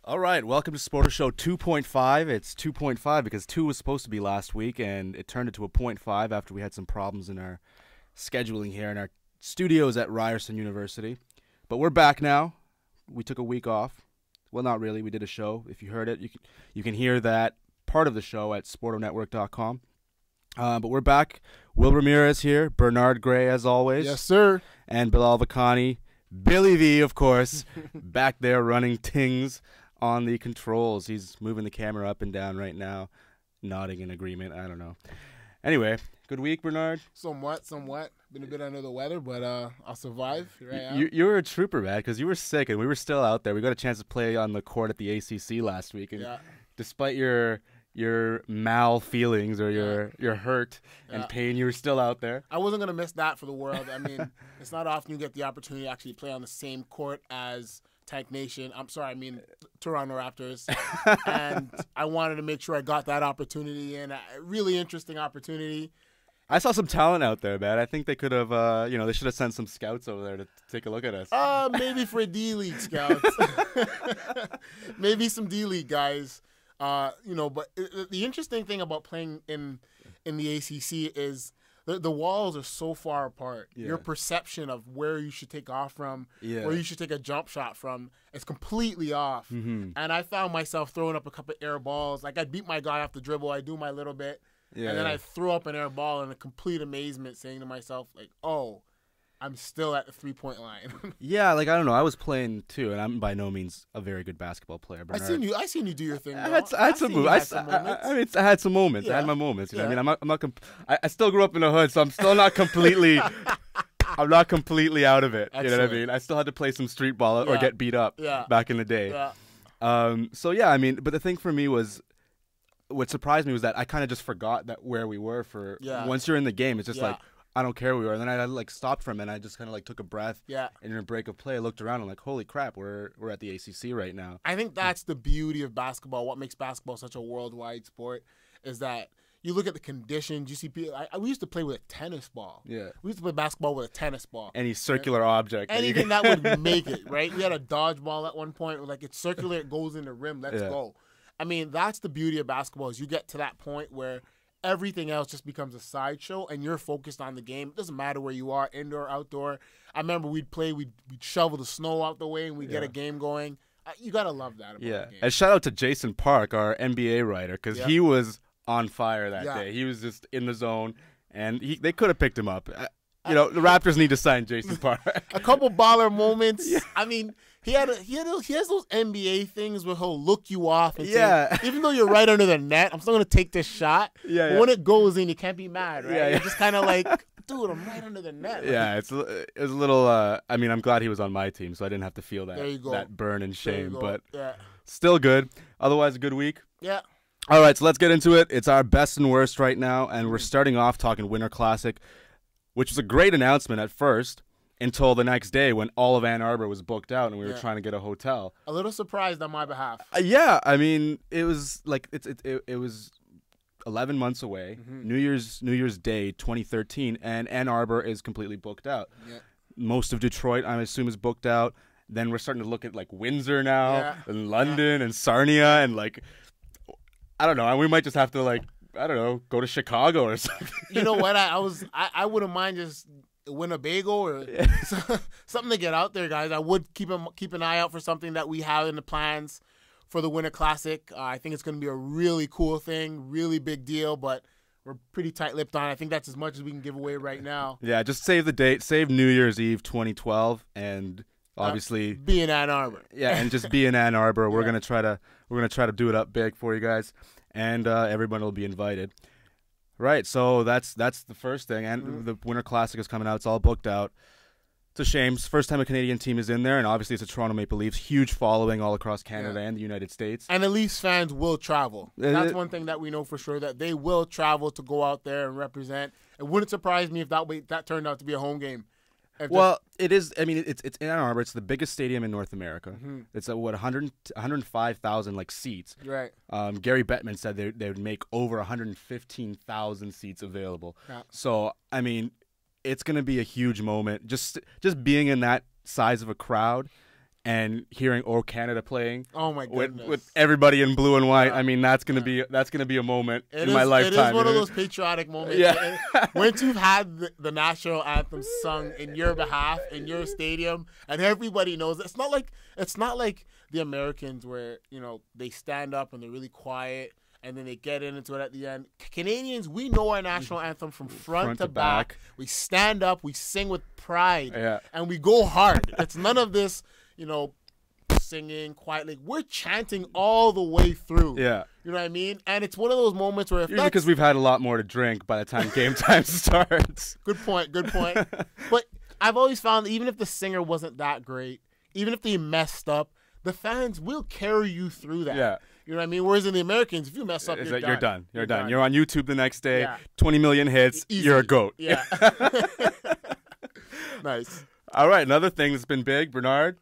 All right, welcome to Sportto Show 2.5. It's 2.5 because 2 was supposed to be last week, and it turned into a 0.5 after we had some problems in our scheduling here in our studios at Ryerson University. But we're back now. We took a week off. Well, not really. We did a show. If you heard it, you can hear that part of the show at sportonetwork.com. But we're back. Will Ramirez here. Bernard Gray, as always. Yes, sir. And Bilal Vakani. Billy V, of course, back there running tings on the controls. He's moving the camera up and down right now, nodding in agreement. I don't know. Anyway, good week, Bernard? Somewhat. Been a bit under the weather, but I'll survive. Here I am. You were a trooper, man, because you were sick, and we were still out there. We got a chance to play on the court at the ACC last week, and despite your mal feelings or your hurt and pain, you were still out there. I wasn't going to miss that for the world. I mean, it's not often you get the opportunity to actually play on the same court as Tank Nation. Toronto Raptors. And I wanted to make sure I got that opportunity, and a really interesting opportunity. I saw some talent out there, man. I think they could have, they should have sent some scouts over there to take a look at us. Maybe for D-League scouts. Maybe some D-League guys. But the interesting thing about playing in the ACC is the walls are so far apart. Yeah. Your perception of where you should take off from, where you should take a jump shot from, is completely off. Mm-hmm. And I found myself throwing up a couple air balls. Like, I'd beat my guy off the dribble. I'd do my little bit. Yeah, and then I throw up an air ball in a complete amazement, saying to myself, like, oh, I'm still at the three-point line. Yeah, like, I don't know. I was playing, too, and I'm by no means a very good basketball player. I seen you do your thing, I had some moments. I had some moments. Yeah. I had my moments. You know what I mean? I'm not I still grew up in the hood, so I'm still not completely I'm not completely out of it. Excellent. You know what I mean? I still had to play some street ball or get beat up back in the day. Yeah. But the thing for me was, what surprised me was that I kind of just forgot that where we were for once you're in the game, it's just like, I don't care where we were. And then I stopped for a minute. I just kind of took a breath. Yeah. And in a break of play, I looked around and holy crap, we're at the ACC right now. I think that's the beauty of basketball. What makes basketball such a worldwide sport is that you look at the conditions. You see people. We used to play with a tennis ball. Yeah. We used to play basketball with a tennis ball. Any circular object. Anything that would make it, right? We had a dodgeball at one point. It's circular. It goes in the rim. Let's go. I mean, that's the beauty of basketball is you get to that point where everything else just becomes a sideshow, and you're focused on the game. It doesn't matter where you are, indoor, outdoor. I remember we'd shovel the snow out the way, and we'd get a game going. You got to love that about the game. And shout out to Jason Park, our NBA writer, because he was on fire that day. He was just in the zone, and they could have picked him up. The Raptors need to sign Jason Park. A couple baller moments. Yeah. I mean, he has those NBA things where he'll look you off and say, even though you're right under the net, I'm still going to take this shot. Yeah, but when it goes in, you can't be mad, right? You're just kind of like, dude, I'm right under the net. Yeah, it was a little, I'm glad he was on my team, so I didn't have to feel that burn and shame. But still good. Otherwise, a good week. Yeah. All right, so let's get into it. It's our best and worst right now, and we're starting off talking Winter Classic, which was a great announcement at first until the next day when all of Ann Arbor was booked out and we were trying to get a hotel. A little surprised on my behalf. It was like it was 11 months away, New Year's Day 2013, and Ann Arbor is completely booked out. Yeah. Most of Detroit, I assume, is booked out. Then we're starting to look at Windsor now, and London and Sarnia, and I don't know, and we might just have to go to Chicago or something. You know what? I wouldn't mind just Winnebago or something to get out there, guys. I would keep an eye out for something that we have in the plans for the Winter Classic. I think it's going to be a really cool thing, really big deal, but we're pretty tight-lipped on it. I think that's as much as we can give away right now. Yeah, just save the date. Save New Year's Eve 2012, and obviously be in Ann Arbor. Yeah, and just be in Ann Arbor. We're gonna try to do it up big for you guys, and everyone will be invited. Right, so that's the first thing, and the Winter Classic is coming out. It's all booked out. It's a shame. It's the first time a Canadian team is in there, and obviously it's a Toronto Maple Leafs. Huge following all across Canada and the United States. And the Leafs fans will travel. That's one thing that we know for sure, that they will travel to go out there and represent. It wouldn't surprise me if that turned out to be a home game. It is. I mean, it's in Ann Arbor. It's the biggest stadium in North America. Mm-hmm. It's 105,000 seats. Right. Gary Bettman said they would make over 115,000 seats available. Yeah. So I mean, it's going to be a huge moment. Just being in that size of a crowd and hearing "O Canada" playing. Oh my goodness! With everybody in blue and white. I mean, that's gonna be a moment in my lifetime. It is one of those patriotic moments. Yeah. Once you've had the national anthem sung in your behalf in your stadium, and everybody knows it. It's not like the Americans where they stand up and they're really quiet. And then they get into it at the end. Canadians, we know our national anthem from front to back. We stand up, we sing with pride, and we go hard. It's none of this, singing quietly. We're chanting all the way through. Yeah. You know what I mean? And it's one of those moments where usually because we've had a lot more to drink by the time game time starts. Good point. But I've always found that even if the singer wasn't that great, even if they messed up, the fans will carry you through that. Yeah. You know what I mean? Whereas in the Americans, if you mess up, you're done. You're done. You're on YouTube the next day. Yeah. 20 million hits. Easy. You're a GOAT. Yeah. Nice. All right. Another thing that's been big, Bernard.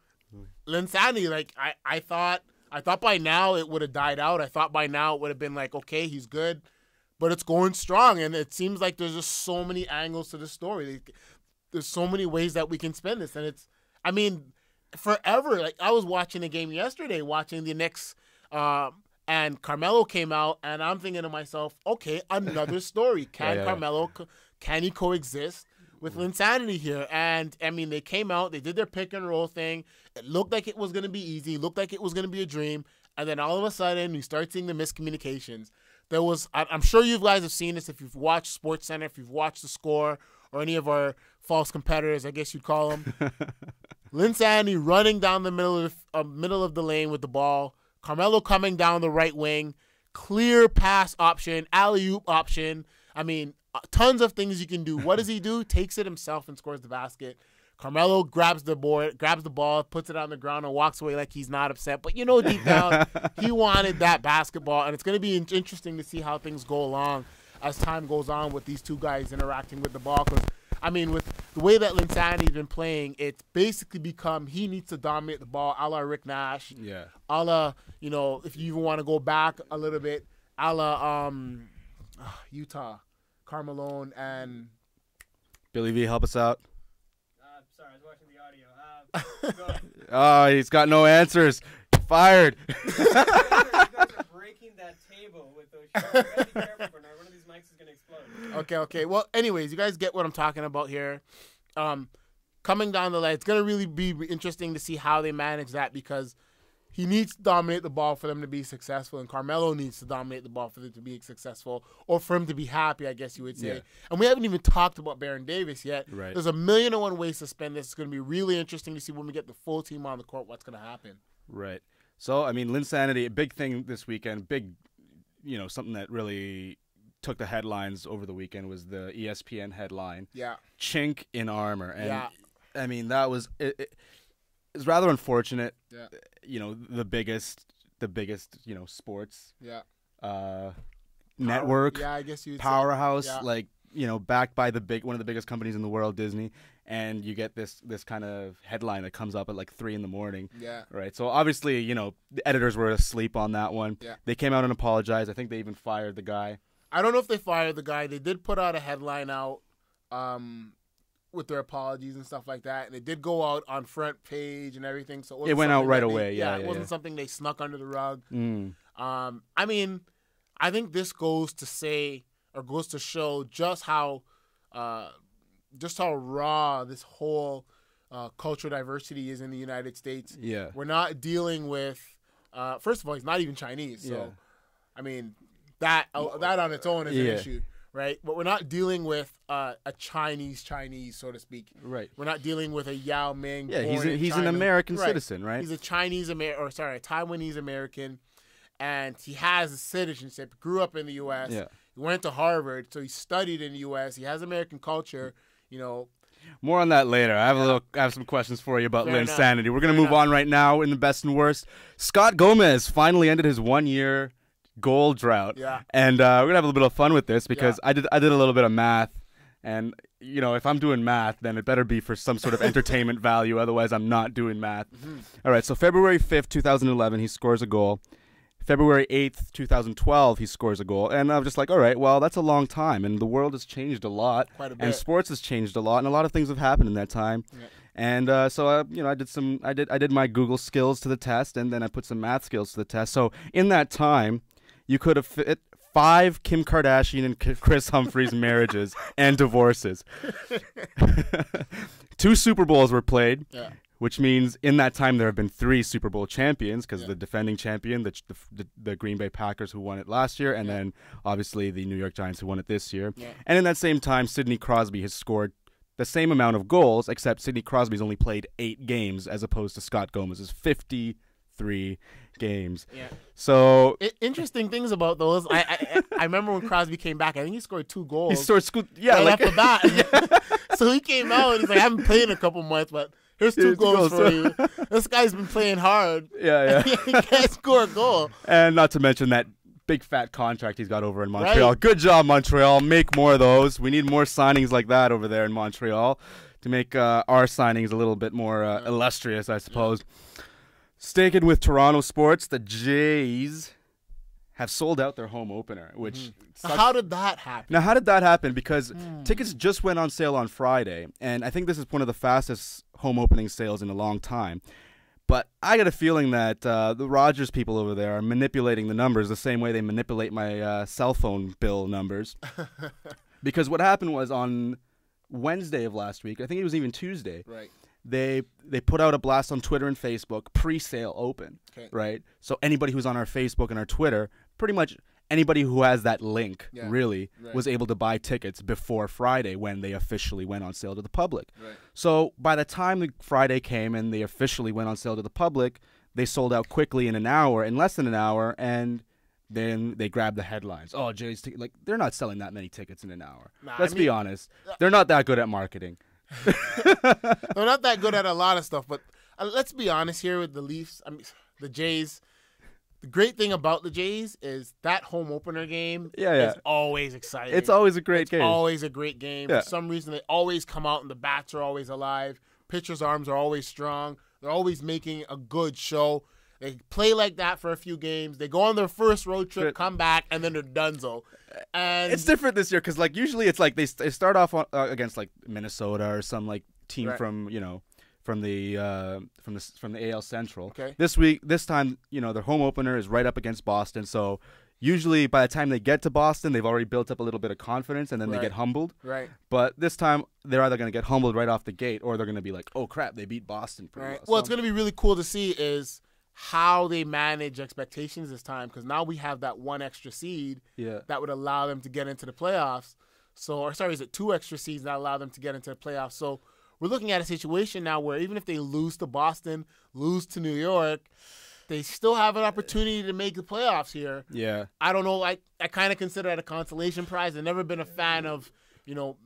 Linsanity. Like I thought by now it would have died out. I thought by now it would have been like, okay, he's good, but it's going strong, and it seems like there's just so many angles to the story. There's so many ways that we can spin this, and forever. Like I was watching a game yesterday, watching the Knicks. And Carmelo came out, and I'm thinking to myself, okay, another story. Carmelo, can he coexist with Linsanity here? And, I mean, they came out, they did their pick and roll thing. It looked like it was going to be easy, looked like it was going to be a dream. And then all of a sudden, you start seeing the miscommunications. I'm sure you guys have seen this if you've watched SportsCenter, if you've watched The Score, or any of our false competitors, I guess you'd call them. Linsanity running down the middle of the lane with the ball. Carmelo coming down the right wing, clear pass option, alley-oop option. I mean, tons of things you can do. What does he do? Takes it himself and scores the basket. Carmelo grabs the ball, puts it on the ground, and walks away like he's not upset. But deep down, he wanted that basketball, and it's going to be interesting to see how things go along as time goes on with these two guys interacting with the ball. Because, I mean, with the way that Linsanity's been playing, it's basically become he needs to dominate the ball, a la Rick Nash. Yeah. A la, if you even want to go back a little bit, a la Utah, Carmelo and Billy V, help us out. Sorry, I was watching the audio. Oh, he's got no answers. Fired. You guys are breaking that table with those shots. You gotta be careful, Bernard. One of these mics is going to explode. Okay. Well, anyways, you guys get what I'm talking about here. Coming down the line, it's going to really be interesting to see how they manage that because he needs to dominate the ball for them to be successful, and Carmelo needs to dominate the ball for them to be successful, or for him to be happy, I guess you would say. Yeah. And we haven't even talked about Baron Davis yet. Right. There's 1,000,001 ways to spend this. It's going to be really interesting to see when we get the full team on the court what's going to happen. Right. So, I mean, Linsanity, a big thing this weekend, something that really took the headlines over the weekend was the ESPN headline. Yeah. Chink in armor. And, I mean, that was it was rather unfortunate. Yeah. The biggest, sports network. Yeah, I guess you'd powerhouse, say. Backed by one of the biggest companies in the world, Disney, and you get this kind of headline that comes up at 3 a.m. Yeah. Right. So obviously, the editors were asleep on that one. Yeah. They came out and apologized. I think they even fired the guy. I don't know if they fired the guy. They did put out a headline out with their apologies and stuff like that, and it did go out on front page and everything. So it went out right away. It wasn't something they snuck under the rug. I mean, I think this goes to show just how raw this whole cultural diversity is in the United States. Yeah, we're not dealing with. First of all, he's not even Chinese, so I mean that on its own is an issue. Right, but we're not dealing with a Chinese, so to speak. Right, we're not dealing with a Yao Ming. Yeah, he's an American citizen, right? He's a Taiwanese American, and he has a citizenship. Grew up in the U.S. Yeah, he went to Harvard, so he studied in the U.S. He has American culture. More on that later. I have some questions for you about Linsanity. We're gonna move on right now in the best and worst. Scott Gomez finally ended his 1-year goal drought. Yeah. And we're gonna have a little bit of fun with this because I did a little bit of math, and if I'm doing math, then it better be for some sort of entertainment value. Otherwise, I'm not doing math. Mm-hmm. All right. So February 5th, 2011, he scores a goal. February 8th, 2012, he scores a goal. And I'm just like, all right, well, that's a long time, and the world has changed a lot. Quite a bit. And sports has changed a lot, and a lot of things have happened in that time. Yeah. And so I did my Google skills to the test, and then I put some math skills to the test. So in that time, you could have fit 5 Kim Kardashian and Chris Humphries marriages and divorces. 2 Super Bowls were played. Yeah. Which means in that time there have been 3 Super Bowl champions, because the defending champion, the Green Bay Packers who won it last year, and then obviously the New York Giants who won it this year. Yeah. And in that same time, Sidney Crosby has scored the same amount of goals, except Sidney Crosby's only played 8 games as opposed to Scott Gomez's 53 games. Yeah. So interesting things about those. I remember when Crosby came back. I think he scored 2 goals. He scored off the bat. So he came out and he's like, I haven't played in a couple months, but here's 2 goals for you. This guy's been playing hard. Yeah. He can't score a goal. And not to mention that big fat contract he's got over in Montreal. Right. Good job, Montreal. Make more of those. We need more signings like that over there in Montreal to make our signings a little bit more illustrious, I suppose. Yeah. Sticking with Toronto sports, the Jays have sold out their home opener, which how did that happen? Now, how did that happen? Because tickets just went on sale on Friday, and I think this is one of the fastest home opening sales in a long time. But I got a feeling that the Rogers people over there are manipulating the numbers the same way they manipulate my cell phone bill numbers. Because what happened was on Wednesday of last week, I think it was even Tuesday, right? They put out a blast on Twitter and Facebook, pre-sale open, right? So anybody who's on our Facebook and our Twitter, pretty much anybody who has that link, was able to buy tickets before Friday when they officially went on sale to the public. Right. So by the time the Friday came and they officially went on sale to the public, they sold out quickly in less than an hour, and then they grabbed the headlines. Oh, Jays, they're not selling that many tickets in an hour. Let's be honest. They're not that good at marketing. They're not that good at a lot of stuff, but let's be honest here with the Leafs. I mean, the Jays. The great thing about the Jays is that home opener game is always exciting. It's always a great game. Always a great game. Yeah. For some reason, they always come out and the bats are always alive. Pitchers' arms are always strong. They're always making a good show. They play like that for a few games. They go on their first road trip, come back, and then they're donezo. And it's different this year because usually it's like they start off against Minnesota or some team from the AL Central. Okay. This time, their home opener is right up against Boston. So usually by the time they get to Boston, they've already built up a little bit of confidence, and then they get humbled. Right. But this time, they're either going to get humbled right off the gate, or they're going to be like, "Oh crap, they beat Boston pretty well." Well, it's going to be really cool to see is how they manage expectations this time, because now we have that 1 extra seed that would allow them to get into the playoffs. Is it 2 extra seeds that allow them to get into the playoffs? So we're looking at a situation now where even if they lose to Boston, lose to New York, they still have an opportunity to make the playoffs here. Yeah. I don't know. I kind of consider that a consolation prize. I've never been a fan of,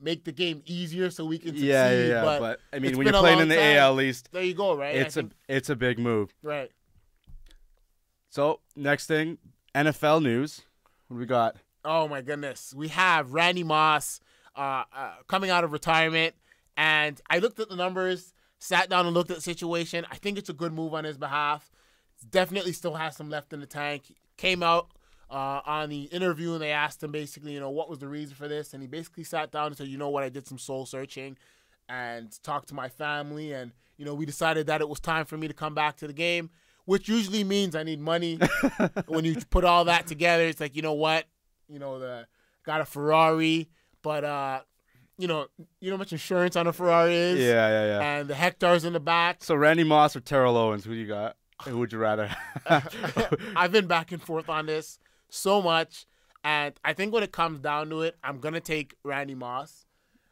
make the game easier so we can succeed. Yeah. But I mean, when you're playing in the AL East, there you go, right? It's a big move. Right. So, next thing, NFL news. What do we got? Oh, my goodness. We have Randy Moss coming out of retirement. And I looked at the numbers, sat down and looked at the situation. I think it's a good move on his behalf. Definitely still has some left in the tank. Came out on the interview, and they asked him basically, what was the reason for this? And he basically sat down and said, I did some soul searching and talked to my family. And, we decided that it was time for me to come back to the game, which usually means I need money. When you put all that together, it's like, got a Ferrari, but you know how much insurance on a Ferrari is? Yeah. And the hectares in the back. So Randy Moss or Terrell Owens, who you got? Who would you rather have? I've been back and forth on this so much, and I think when it comes down to it, I'm going to take Randy Moss.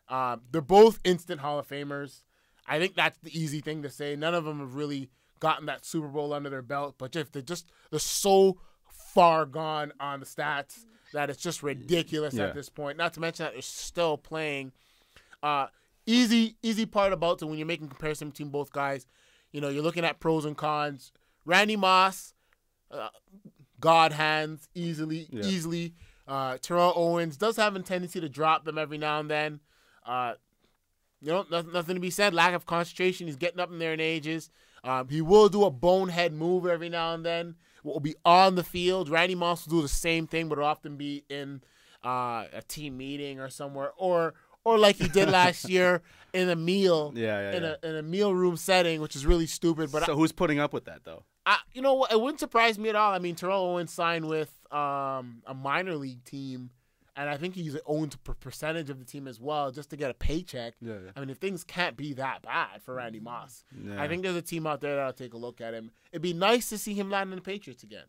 They're both instant Hall of Famers. I think that's the easy thing to say. None of them have really gotten that Super Bowl under their belt, but they're so far gone on the stats that it's just ridiculous at this point. Not to mention that they're still playing. Easy part about it when you're making comparison between both guys. You're looking at pros and cons. Randy Moss, God hands, easily. Terrell Owens does have a tendency to drop them every now and then. Nothing to be said. Lack of concentration. He's getting up in there in ages. He will do a bonehead move every now and then. Will be on the field. Randy Moss will do the same thing, but it'll often be in a team meeting or somewhere, or or like he did last year in a meal, in a meal room setting, which is really stupid. But so who's putting up with that though? You know what? It wouldn't surprise me at all. I mean, Terrell Owens signed with a minor league team, and I think he's owned a percentage of the team as well, just to get a paycheck. Yeah. I mean, if things can't be that bad for Randy Moss, I think there's a team out there that'll take a look at him. It'd be nice to see him land in the Patriots again.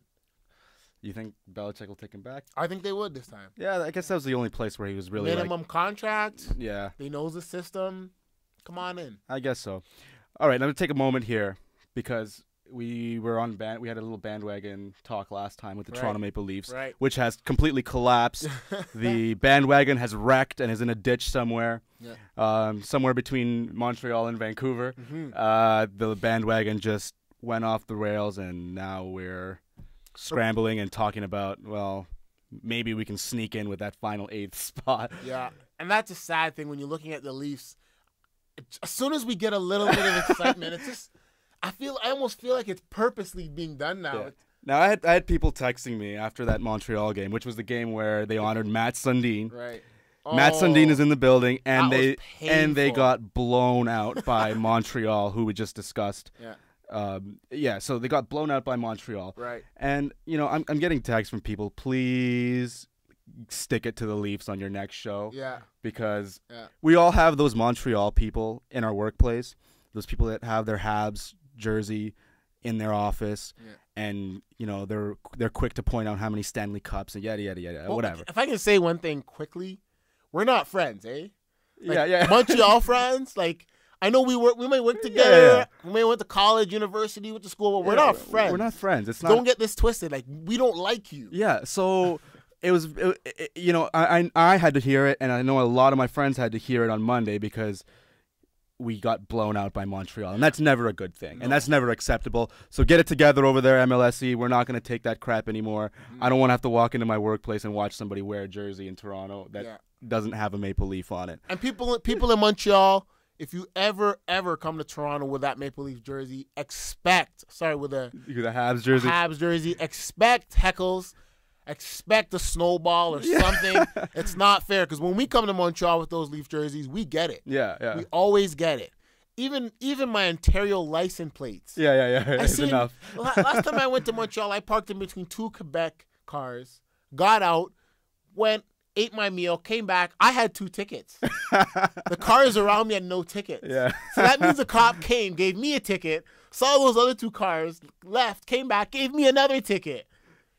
You think Belichick will take him back? I think they would this time. Yeah, I guess that was the only place where he was really minimum contract. Yeah, they knows the system. Come on in. I guess so. All right, I'm gonna take a moment here because we were on we had a little bandwagon talk last time with the Toronto Maple Leafs, which has completely collapsed. The bandwagon has wrecked and is in a ditch somewhere, somewhere between Montreal and Vancouver. The bandwagon just went off the rails, and now we're scrambling and talking about, well, maybe we can sneak in with that final 8th spot. Yeah, and that's a sad thing when you're looking at the Leafs. As soon as we get a little bit of excitement, it's just I almost feel like it's purposely being done now. Yeah. Now I had people texting me after that Montreal game, which was the game where they honored Matt Sundin. Right. Matt Sundin is in the building, and they got blown out by Montreal, who we just discussed. Yeah. So they got blown out by Montreal. Right. And, I'm getting texts from people, please stick it to the Leafs on your next show. Yeah. Because we all have those Montreal people in our workplace, those people that have their Habs jersey in their office, and, they're quick to point out how many Stanley Cups and yada, yada, yada, well, whatever. If I can say one thing quickly, we're not friends, eh? Yeah. Montreal friends, like, I know we might work together. Yeah. We may went to college, university, went to school, but we're not friends. We're not friends. It's not. Don't get this twisted. Like, we don't like you. Yeah. So it was, I had to hear it, and I know a lot of my friends had to hear it on Monday because we got blown out by Montreal, and that's never a good thing, and that's never acceptable. So get it together over there, MLSE. We're not going to take that crap anymore. I don't want to have to walk into my workplace and watch somebody wear a jersey in Toronto that doesn't have a maple leaf on it. And people in Montreal, if you ever come to Toronto with that Maple Leaf jersey, with the Habs jersey, expect heckles, expect a snowball or something. It's not fair, because when we come to Montreal with those Leaf jerseys, we get it. Yeah. We always get it. Even my Ontario license plates. Yeah. It's enough. Last time I went to Montreal, I parked in between 2 Quebec cars, got out, went, ate my meal, came back. I had 2 tickets. The cars around me had no tickets. Yeah. So that means the cop came, gave me a ticket, saw those other 2 cars, left, came back, gave me another ticket.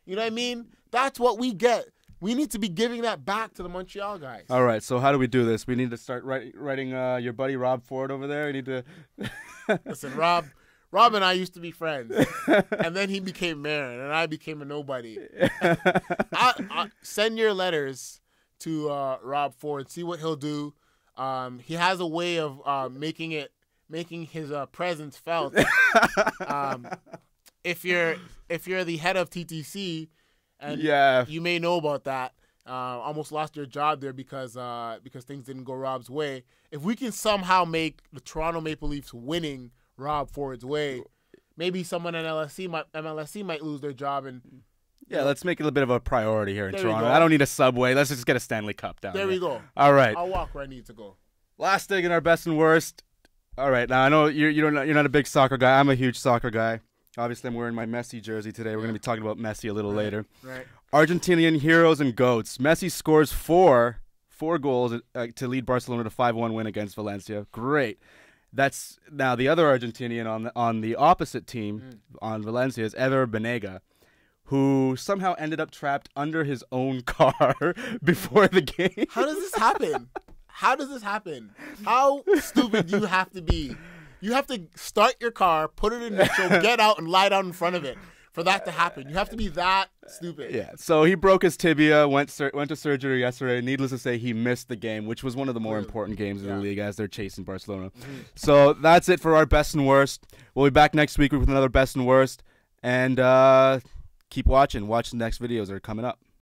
You know what I mean? That's what we get. We need to be giving that back to the Montreal guys. All right, so how do we do this? We need to start writing your buddy Rob Ford over there. We need to... Listen, Rob and I used to be friends, and then he became mayor, and I became a nobody. I send your letters to Rob Ford, see what he'll do. He has a way of making his presence felt. If you're the head of TTC, and you may know about that, almost lost your job there because things didn't go Rob's way. If we can somehow make the Toronto Maple Leafs winning Rob Ford's way, maybe someone at MLSE might lose their job. And let's make it a bit of a priority here in Toronto. I don't need a subway. Let's just get a Stanley Cup down there. There we go. All right. I'll walk where I need to go. Last thing in our best and worst. All right. Now I know you're not a big soccer guy. I'm a huge soccer guy. Obviously, I'm wearing my Messi jersey today. We're going to be talking about Messi a little later. Right. Argentinian heroes and GOATs. Messi scores four goals to lead Barcelona to 5-1 win against Valencia. Great. That's now the other Argentinian on the opposite team on Valencia is Ever Banega, who somehow ended up trapped under his own car before the game. How does this happen? How stupid do you have to be? You have to start your car, put it in neutral, get out, and lie down in front of it for that to happen. You have to be that stupid. Yeah, so he broke his tibia, went to surgery yesterday. Needless to say, he missed the game, which was one of the more important games in the league as they're chasing Barcelona. So that's it for our best and worst. We'll be back next week with another best and worst. And keep watching. Watch the next videos that are coming up.